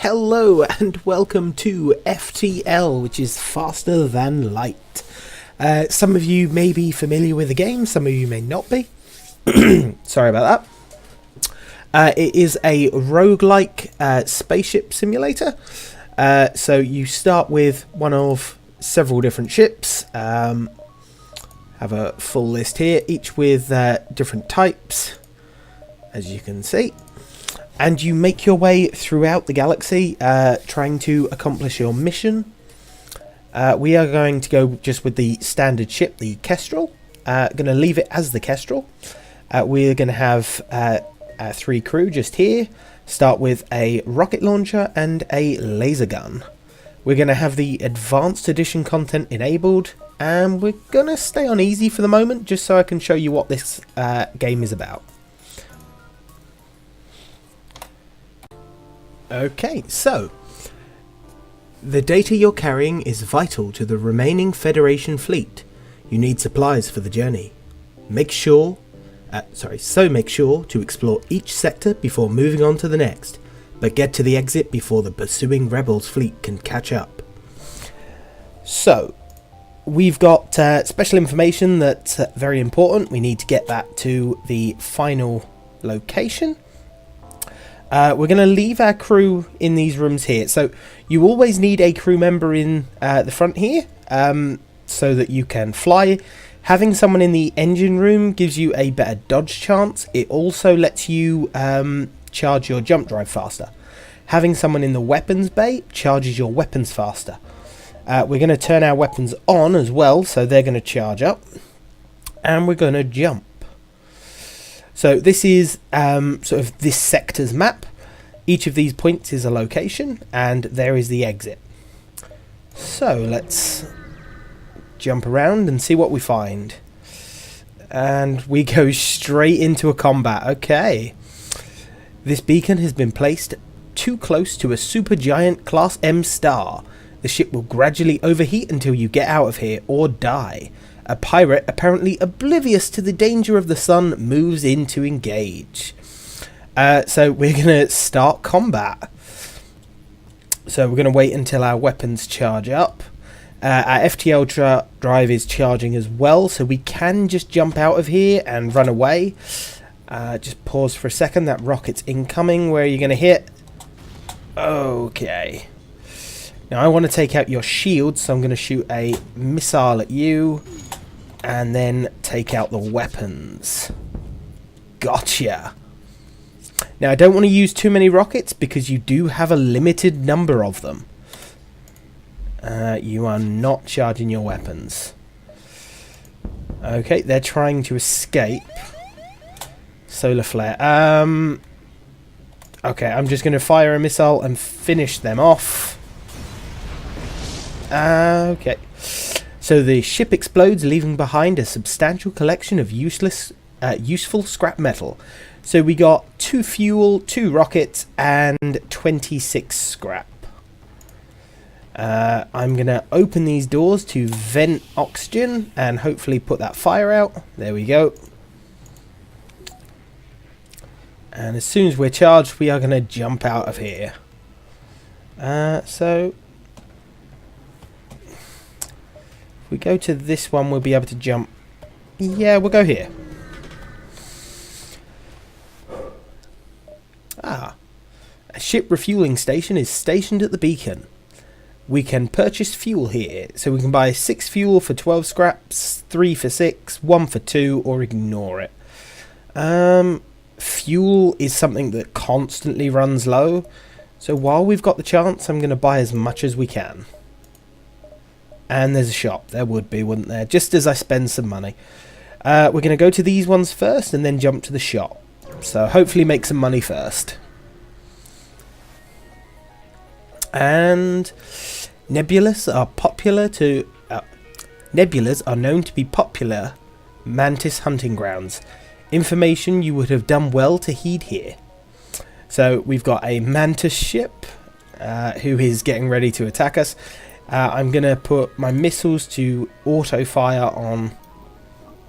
Hello and welcome to FTL, which is faster than light. Some of you may be familiar with the game, some of you may not be. Sorry about that. It is a roguelike spaceship simulator. So you start with one of several different ships. Have a full list here, each with different types, as you can see. And you make your way throughout the galaxy, trying to accomplish your mission. We are going to go just with the standard ship, the Kestrel. Going to leave it as the Kestrel. We're going to have 3 crew just here. Start with a rocket launcher and a laser gun. We're going to have the Advanced Edition content enabled. And we're going to stay on easy for the moment, just so I can show you what this game is about. Okay, so the data you're carrying is vital to the remaining Federation fleet. You need supplies for the journey. Make sure to explore each sector before moving on to the next, but get to the exit before the pursuing Rebels fleet can catch up. So, we've got special information that's very important. We need to get that to the final location. We're going to leave our crew in these rooms here. So you always need a crew member in the front here so that you can fly. Having someone in the engine room gives you a better dodge chance. It also lets you charge your jump drive faster. Having someone in the weapons bay charges your weapons faster. We're going to turn our weapons on as well, so they're going to charge up. And we're going to jump. So this is sort of this sector's map. Each of these points is a location, and there is the exit. So let's jump around and see what we find. And we go straight into a combat. Okay. This beacon has been placed too close to a supergiant Class M star. The ship will gradually overheat until you get out of here or die. A pirate, apparently oblivious to the danger of the sun, moves in to engage. So we're going to start combat. So we're going to wait until our weapons charge up. Our FTL drive is charging as well, so we can just jump out of here and run away. Just pause for a second. That rocket's incoming. Where are you going to hit? Okay. Now I want to take out your shield, so I'm going to shoot a missile at you. And then take out the weapons. Gotcha. Now I don't want to use too many rockets because you do have a limited number of them. You are not charging your weapons. Okay, they're trying to escape. Solar flare. Okay, I'm just going to fire a missile and finish them off. Okay. So the ship explodes, leaving behind a substantial collection of useful scrap metal. So we got 2 fuel, 2 rockets, and 26 scrap. I'm going to open these doors to vent oxygen and hopefully put that fire out. There we go. And as soon as we're charged, we are going to jump out of here. So if we go to this one, we'll be able to jump. Yeah, we'll go here. A ship refueling station is stationed at the beacon. We can purchase fuel here. So we can buy 6 fuel for 12 scraps, 3 for 6, 1 for 2, or ignore it. Fuel is something that constantly runs low. So while we've got the chance, I'm going to buy as much as we can. And there's a shop. There would be, wouldn't there? Just as I spend some money. We're going to go to these ones first and then jump to the shop. So hopefully make some money first. And nebulas are known to be popular mantis hunting grounds. Information you would have done well to heed here. So we've got a mantis ship who is getting ready to attack us. I'm going to put my missiles to auto fire on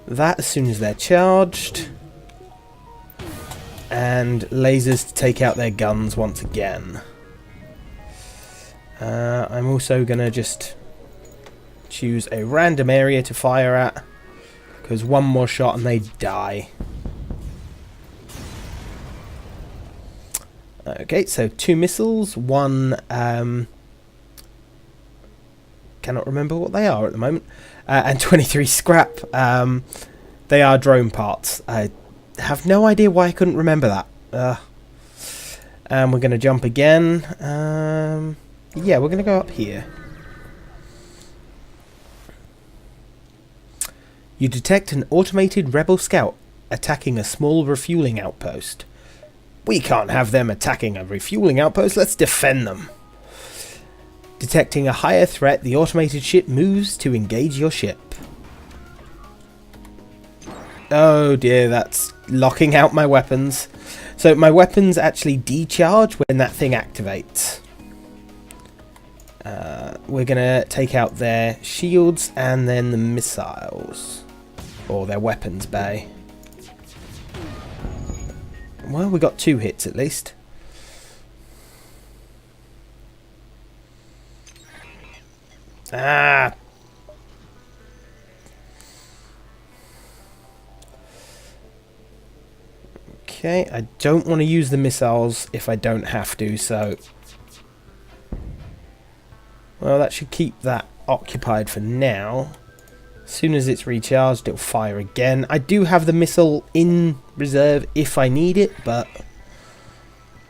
that as soon as they're charged. And lasers to take out their guns once again. I'm also going to just choose a random area to fire at, because one more shot and they die. Okay, so 2 missiles, 1 cannot remember what they are at the moment, and 23 scrap. They are drone parts. I have no idea why I couldn't remember that. And we're going to jump again. Yeah, we're going to go up here. You detect an automated rebel scout attacking a small refueling outpost. We can't have them attacking a refueling outpost, let's defend them. Detecting a higher threat, the automated ship moves to engage your ship. Oh dear, that's locking out my weapons. So my weapons actually decharge when that thing activates. We're going to take out their shields and then the missiles. Or their weapons bay. Well, we got 2 hits at least. Ah! Okay, I don't want to use the missiles if I don't have to, so... Well, that should keep that occupied for now. As soon as it's recharged, it'll fire again. I do have the missile in reserve if I need it, but...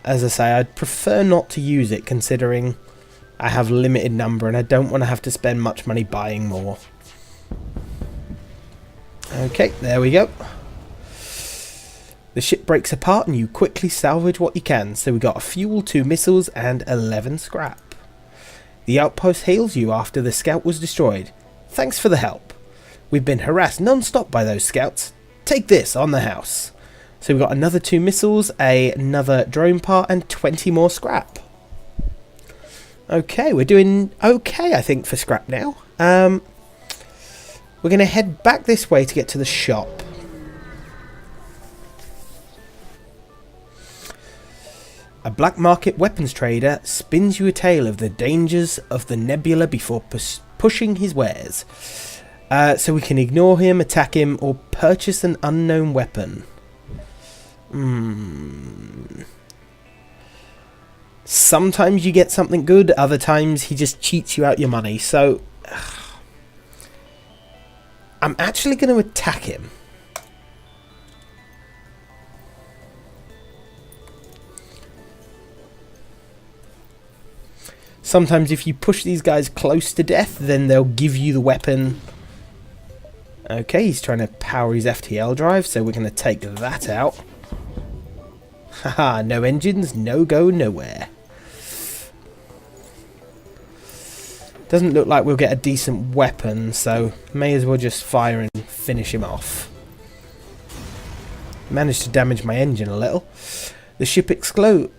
As I say, I'd prefer not to use it, considering I have limited number and I don't want to have to spend much money buying more. Okay, there we go. The ship breaks apart and you quickly salvage what you can. So we got a fuel, 2 missiles and 11 scrap. The outpost hails you after the scout was destroyed. Thanks for the help. We've been harassed non-stop by those scouts. Take this on the house. So we've got another 2 missiles, another drone part and 20 more scrap. Okay, we're doing okay I think for scrap now. We're going to head back this way to get to the shop. A black market weapons trader spins you a tale of the dangers of the nebula before pushing his wares. So we can ignore him, attack him, or purchase an unknown weapon. Sometimes you get something good, other times he just cheats you out your money. So I'm actually going to attack him. Sometimes if you push these guys close to death, then they'll give you the weapon. Okay, he's trying to power his FTL drive, so we're going to take that out. Haha, no engines, no go nowhere. Doesn't look like we'll get a decent weapon, so may as well just fire and finish him off. Managed to damage my engine a little. The ship explodes,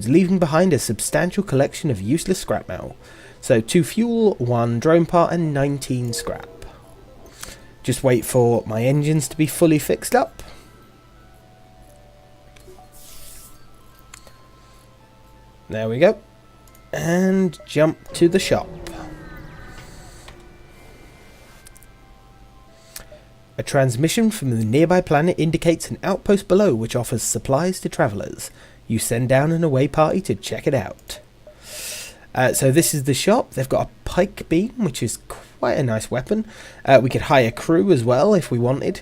leaving behind a substantial collection of useless scrap metal. So 2 fuel, 1 drone part and 19 scrap. Just wait for my engines to be fully fixed up. There we go. And jump to the shop. A transmission from the nearby planet indicates an outpost below which offers supplies to travellers. You send down an away party to check it out. So this is the shop. They've got a pike beam, which is quite a nice weapon. We could hire crew as well if we wanted.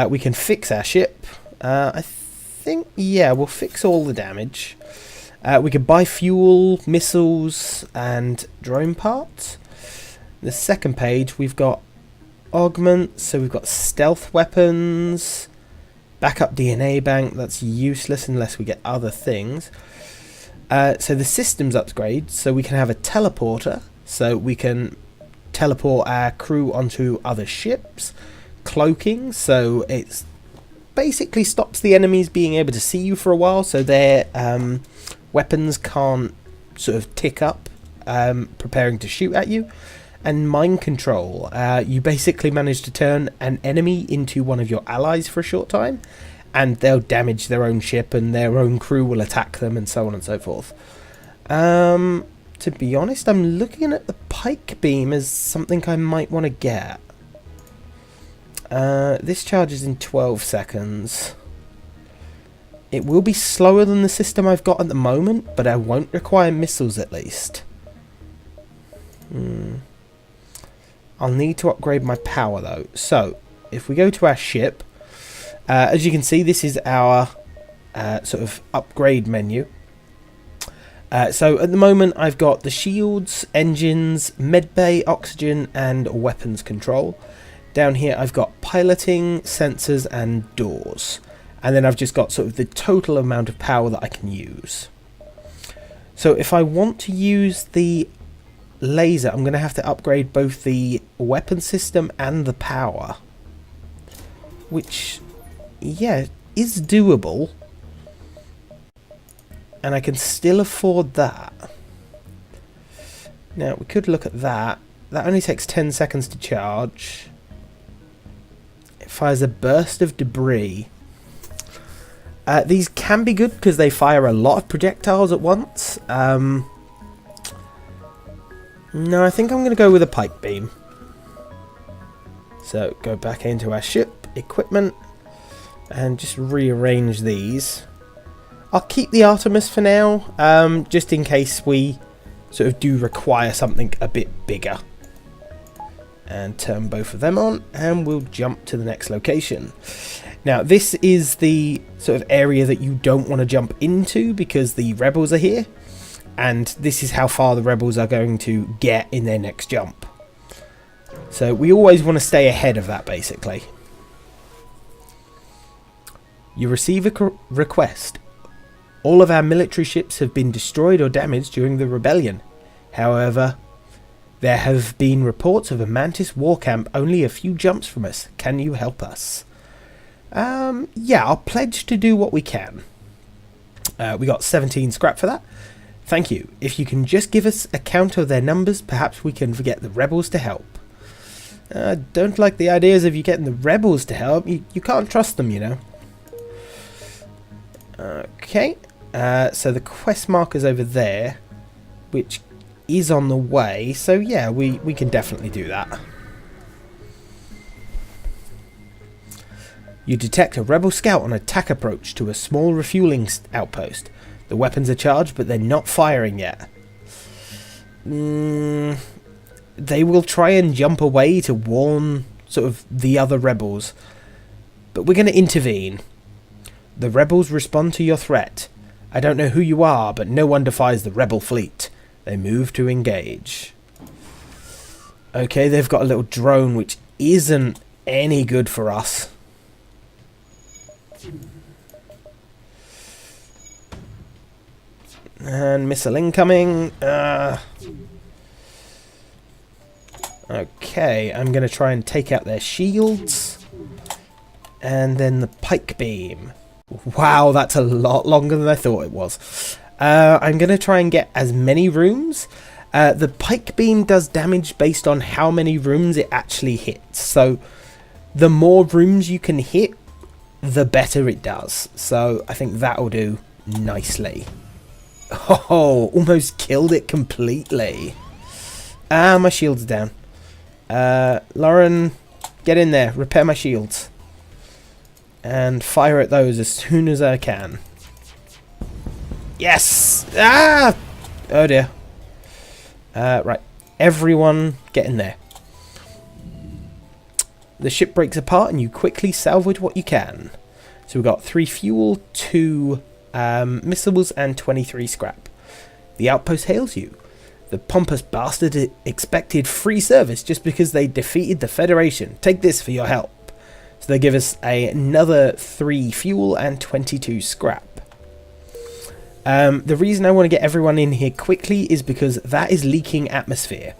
We can fix our ship. I think, yeah, we'll fix all the damage. We could buy fuel, missiles, and drone parts. The second page, we've got augments, so we've got stealth weapons, backup DNA bank, that's useless unless we get other things. So the systems upgrade, so we can have a teleporter, so we can teleport our crew onto other ships. Cloaking, so it basically stops the enemies being able to see you for a while, so their weapons can't sort of tick up, preparing to shoot at you. And mind control, you basically manage to turn an enemy into one of your allies for a short time, and they'll damage their own ship and their own crew will attack them and so on and so forth. To be honest, I'm looking at the pike beam as something I might want to get. This charges in 12 seconds. It will be slower than the system I've got at the moment, but I won't require missiles at least. I'll need to upgrade my power though. So, if we go to our ship, as you can see, this is our sort of upgrade menu. So at the moment I've got the shields, engines, medbay, oxygen and weapons control. Down here I've got piloting, sensors and doors. And then I've just got sort of the total amount of power that I can use. So if I want to use the laser, I'm going to have to upgrade both the weapon system and the power. Which, yeah, is doable. And I can still afford that. Now, we could look at that. That only takes 10 seconds to charge. It fires a burst of debris. These can be good because they fire a lot of projectiles at once. No, I think I'm going to go with a pike beam. So, go back into our ship, equipment, and just rearrange these. I'll keep the Artemis for now, just in case we sort of do require something a bit bigger. And turn both of them on, and we'll jump to the next location. Now, this is the sort of area that you don't want to jump into because the rebels are here. And this is how far the rebels are going to get in their next jump. So we always want to stay ahead of that, basically. You receive a request. All of our military ships have been destroyed or damaged during the rebellion. However, there have been reports of a Mantis war camp only a few jumps from us. Can you help us? Yeah, I'll pledge to do what we can. We got 17 scrap for that. Thank you. If you can just give us a count of their numbers, perhaps we can get the rebels to help. Don't like the ideas of you getting the rebels to help. You can't trust them, you know. Okay. So the quest marker's over there, which is on the way. So yeah, we can definitely do that. You detect a rebel scout on attack approach to a small refueling outpost. The weapons are charged, but they're not firing yet. They will try and jump away to warn sort of the other rebels. But we're going to intervene. The rebels respond to your threat. I don't know who you are, but no one defies the rebel fleet. They move to engage. Okay, they've got a little drone, which isn't any good for us. And missile incoming. Okay, I'm going to try and take out their shields. And then the pike beam. Wow, that's a lot longer than I thought it was. I'm going to try and get as many rooms. The pike beam does damage based on how many rooms it actually hits. So the more rooms you can hit, the better it does. So I think that'll do nicely. Oh, almost killed it completely. My shield's down. Lauren, get in there. Repair my shields. And fire at those as soon as I can. Yes! Ah! Oh dear. Right. Everyone get in there. The ship breaks apart and you quickly salvage what you can. So we've got 3 fuel, 2 missiles and 23 scrap. The outpost hails you. The pompous bastard expected free service just because they defeated the Federation. Take this for your help. So they give us another 3 fuel and 22 scrap. The reason I want to get everyone in here quickly is because that is leaking atmosphere.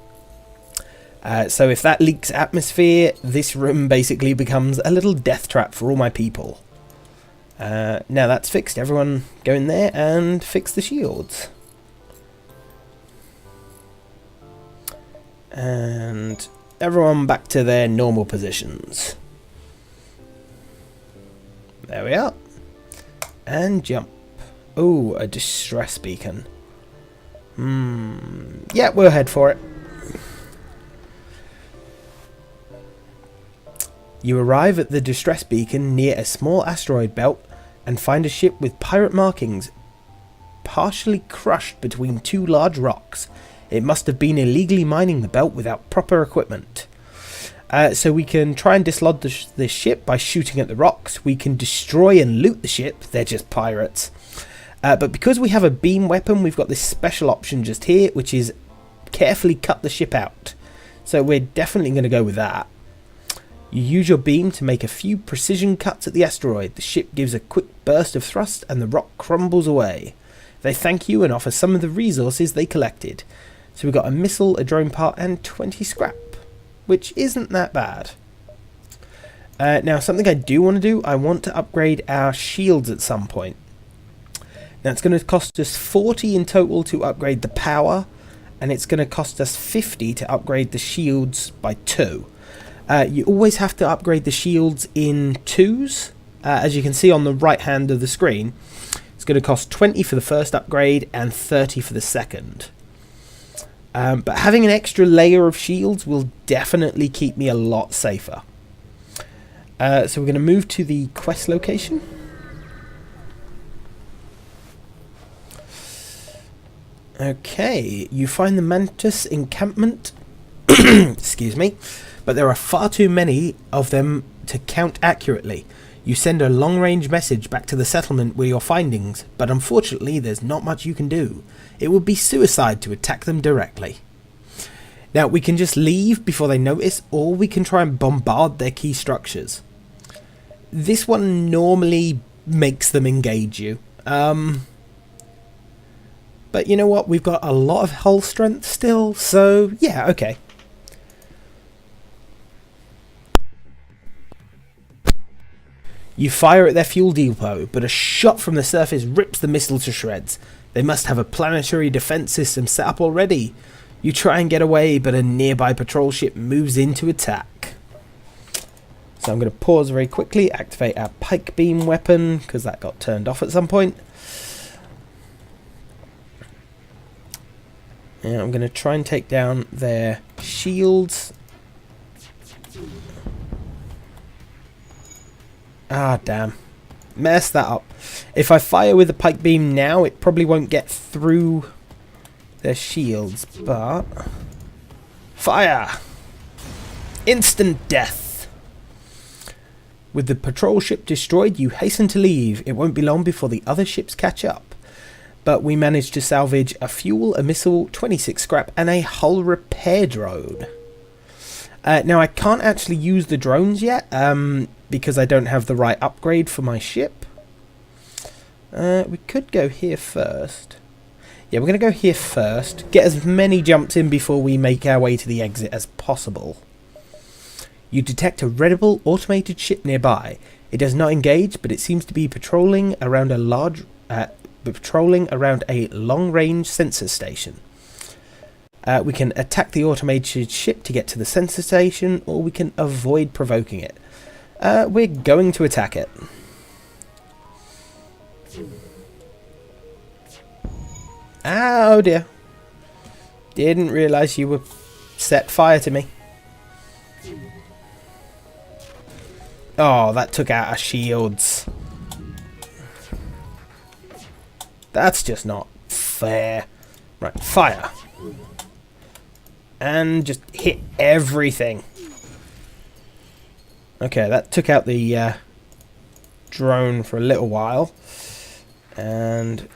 So if that leaks atmosphere, this room basically becomes a little death trap for all my people. Now that's fixed. Everyone go in there and fix the shields. And everyone back to their normal positions. There we are. And jump. Oh, a distress beacon. Yeah, we'll head for it. You arrive at the distress beacon near a small asteroid belt and find a ship with pirate markings partially crushed between two large rocks. It must have been illegally mining the belt without proper equipment. So we can try and dislodge this ship by shooting at the rocks. We can destroy and loot the ship. They're just pirates. But because we have a beam weapon, we've got this special option just here, which is carefully cut the ship out. So we're definitely going to go with that. You use your beam to make a few precision cuts at the asteroid. The ship gives a quick burst of thrust and the rock crumbles away. They thank you and offer some of the resources they collected. So we've got a missile, a drone part, and 20 scrap, which isn't that bad. Now, something I do want to do, I want to upgrade our shields at some point. Now, it's going to cost us 40 in total to upgrade the power, and it's going to cost us 50 to upgrade the shields by 2. You always have to upgrade the shields in 2s. As you can see on the right hand of the screen, it's going to cost 20 for the first upgrade and 30 for the second. But having an extra layer of shields will definitely keep me a lot safer. So we're going to move to the quest location. Okay, you find the Mantis encampment. Excuse me. But there are far too many of them to count accurately. You send a long-range message back to the settlement with your findings, but unfortunately there's not much you can do. It would be suicide to attack them directly. Now, we can just leave before they notice, or we can try and bombard their key structures. This one normally makes them engage you. But you know what? We've got a lot of hull strength still, so yeah, okay. You fire at their fuel depot, but a shot from the surface rips the missile to shreds. They must have a planetary defense system set up already. You try and get away, but a nearby patrol ship moves in to attack. So I'm going to pause very quickly, activate our pike beam weapon, because that got turned off at some point. Now I'm going to try and take down their shields. Ah, damn. Messed that up. If I fire with the pike beam now, it probably won't get through their shields, but... Fire! Instant death! With the patrol ship destroyed, you hasten to leave. It won't be long before the other ships catch up. But we managed to salvage a fuel, a missile, 26 scrap, and a hull repair drone. Now, I can't actually use the drones yet, because I don't have the right upgrade for my ship. We could go here first. Yeah, we're going to go here first. Get as many jumps in before we make our way to the exit as possible. You detect a readable automated ship nearby. It does not engage, but it seems to be patrolling around a long-range sensor station. We can attack the automated ship to get to the sensor station, or we can avoid provoking it. We're going to attack it. Oh dear. Didn't realise you were set fire to me. Oh, that took out our shields. That's just not fair. Right, fire. And just hit everything. Okay, that took out the drone for a little while. And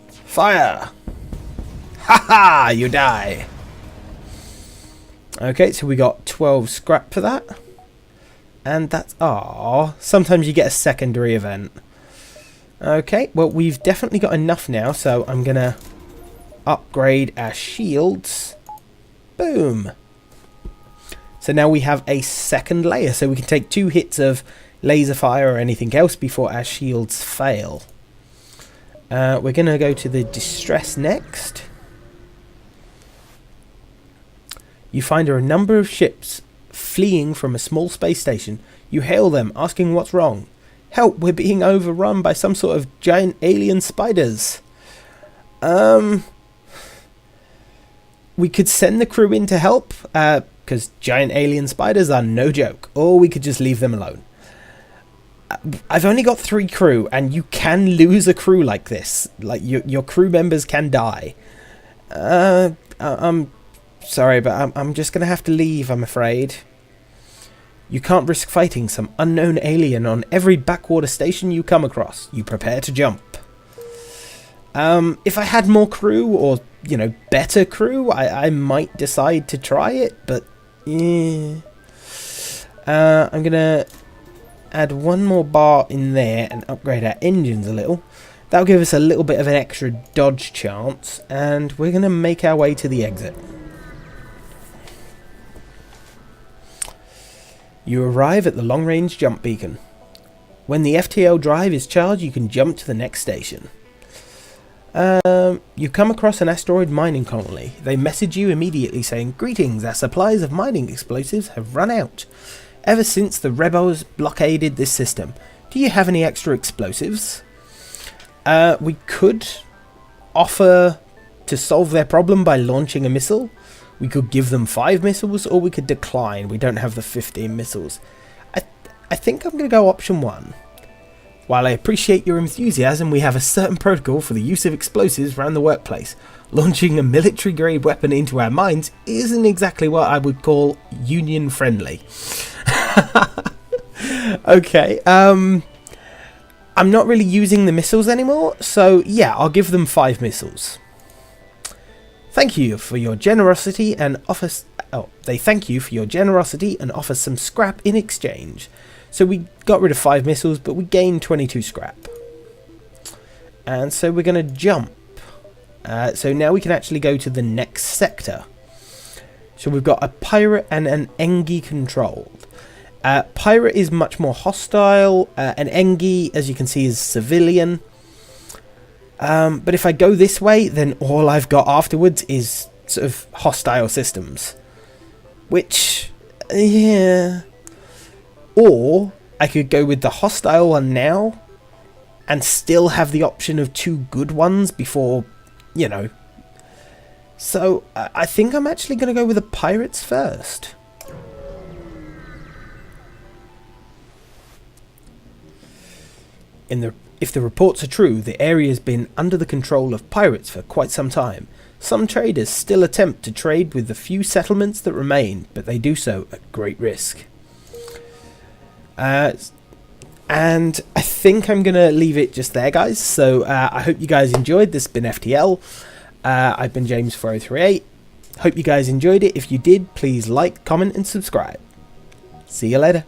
fire! Haha! You die! Okay, so we got 12 scrap for that. And that's... Aww. Sometimes you get a secondary event. Okay, well, we've definitely got enough now, so I'm going to upgrade our shields. Boom! So now we have a second layer, so we can take 2 hits of laser fire or anything else before our shields fail. We're going to go to the distress next. You find a number of ships fleeing from a small space station. You hail them, asking what's wrong. Help, we're being overrun by some sort of giant alien spiders. we could send the crew in to help, because giant alien spiders are no joke, or we could just leave them alone. I've only got 3 crew, and you can lose a crew like this. Like, your crew members can die. I'm sorry, but I'm just going to have to leave, I'm afraid. You can't risk fighting some unknown alien on every backwater station you come across. You prepare to jump. If I had more crew, or, you know, better crew, I might decide to try it, but yeah. I'm going to add 1 more bar in there and upgrade our engines a little. That'll give us a little bit of an extra dodge chance, and we're going to make our way to the exit. You arrive at the long-range jump beacon. When the FTL drive is charged, you can jump to the next station. You come across an asteroid mining colony. They message you immediately saying, "Greetings, our supplies of mining explosives have run out. Ever since the rebels blockaded this system, do you have any extra explosives?" We could offer to solve their problem by launching a missile. We could give them 5 missiles, or we could decline. We don't have the 15 missiles. I think I'm going to go option 1. While I appreciate your enthusiasm, we have a certain protocol for the use of explosives around the workplace. Launching a military-grade weapon into our mines isn't exactly what I would call union-friendly. Okay, I'm not really using the missiles anymore, so yeah, I'll give them 5 missiles. Thank you for your generosity and offer... Oh, they thank you for your generosity and offer some scrap in exchange. So we got rid of 5 missiles, but we gained 22 scrap. And so we're going to jump. So now we can actually go to the next sector. So we've got a pirate and an Engi controlled. Pirate is much more hostile. An Engi, as you can see, is civilian. But if I go this way, then all I've got afterwards is sort of hostile systems. Which, yeah... Or I could go with the hostile one now and still have the option of 2 good ones before, you know. So I think I'm actually going to go with the pirates first. If the reports are true, the area has been under the control of pirates for quite some time. Some traders still attempt to trade with the few settlements that remain, but they do so at great risk. And I think I'm going to leave it just there, guys. So I hope you guys enjoyed. This has been FTL. I've been James4038. Hope you guys enjoyed it. If you did, please like, comment and subscribe. See you later.